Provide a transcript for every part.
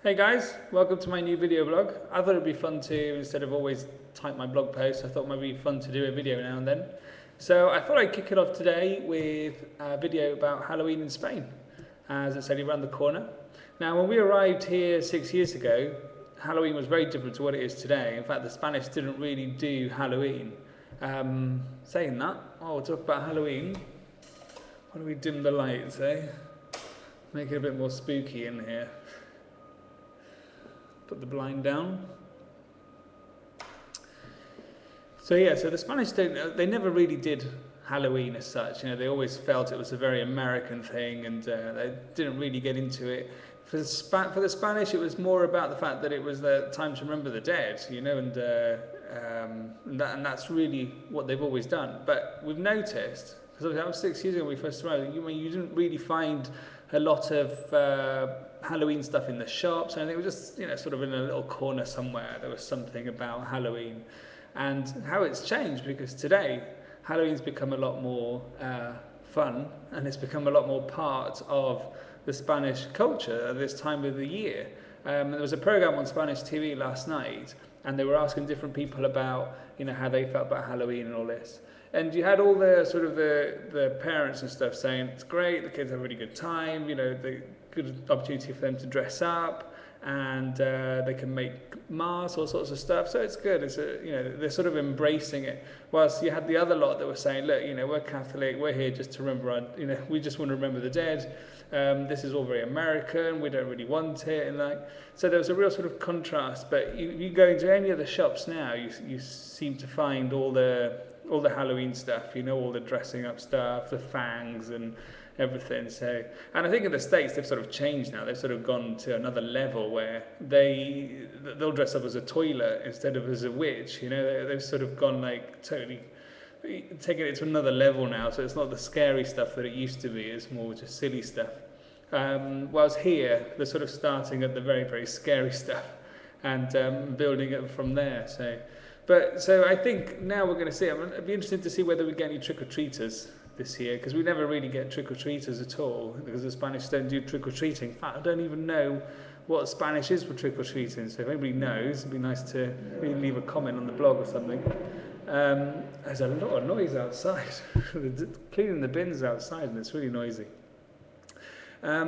Hey guys, welcome to my new video blog. I thought it'd be fun to, instead of always type my blog posts, I thought it might be fun to do a video now and then. So I thought I'd kick it off today with a video about Halloween in Spain, as it's only around the corner. Now when we arrived here 6 years ago, Halloween was very different to what it is today. In fact, the Spanish didn't really do Halloween. Saying that, we'll talk about Halloween. Why don't we dim the lights, eh? Make it a bit more spooky in here. Put the blind down. So the Spanish they never really did Halloween as such. You know, they always felt it was a very American thing, and they didn't really get into it. For the Spanish, it was more about the fact that it was the time to remember the dead, you know, and that's really what they've always done. But we've noticed, because that was 6 years ago when we first arrived, you didn't really find a lot of Halloween stuff in the shops, and it was just, you know, sort of in a little corner somewhere there was something about Halloween. And how it's changed, because today Halloween's become a lot more fun, and it's become a lot more part of the Spanish culture at this time of the year. There was a program on Spanish TV last night, and they were asking different people about, you know, how they felt about Halloween and all this. And you had all the sort of the parents and stuff saying it's great, the kids have a really good time, you know, the good opportunity for them to dress up, and they can make masks, all sorts of stuff. So it's good. It's you know, they're sort of embracing it. Whilst you had the other lot that were saying, look, you know, we're Catholic, we're here just to remember our, you know, we just want to remember the dead. This is all very American. We don't really want it, and like, so there was a real sort of contrast. But you go into any of the shops now, you seem to find all the Halloween stuff, you know, all the dressing up stuff, the fangs and everything. So, and I think in the States they've sort of changed now. They've sort of gone to another level where they'll dress up as a toilet instead of as a witch. You know, they've sort of gone like totally taking it to another level now. So it's not the scary stuff that it used to be. It's more just silly stuff. Whilst here they're sort of starting at the very, very scary stuff and building it from there. So I think now we're going to see. It'd be interesting to see whether we get any trick-or-treaters this year, because we never really get trick-or-treaters at all, because the Spanish don't do trick-or-treating. In fact, I don't even know what Spanish is for trick-or-treating, so if anybody knows, it'd be nice to maybe leave a comment on the blog or something. There's a lot of noise outside. They're cleaning the bins outside, and it's really noisy. I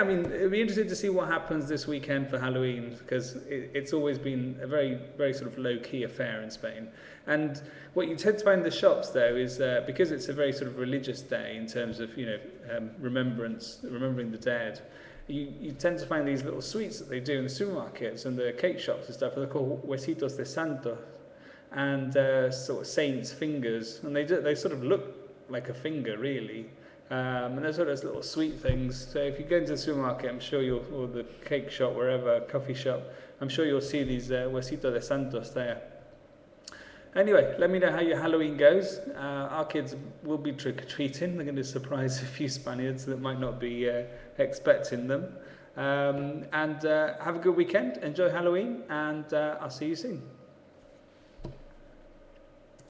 mean, it'd be interesting to see what happens this weekend for Halloween, because it's always been a very, very sort of low-key affair in Spain. And what you tend to find in the shops, though, is because it's a very sort of religious day in terms of, you know, remembering the dead, you tend to find these little sweets that they do in the supermarkets and the cake shops and stuff, and they're called huesitos de santo, and sort of saints' fingers, and they sort of look like a finger, really. And there's all those little sweet things. So if you go into the supermarket, I'm sure or the cake shop, wherever, coffee shop, I'm sure you'll see these huesitos de santos there. Anyway, let me know how your Halloween goes. Our kids will be trick-or-treating. They're going to surprise a few Spaniards that might not be expecting them. Have a good weekend. Enjoy Halloween, and I'll see you soon.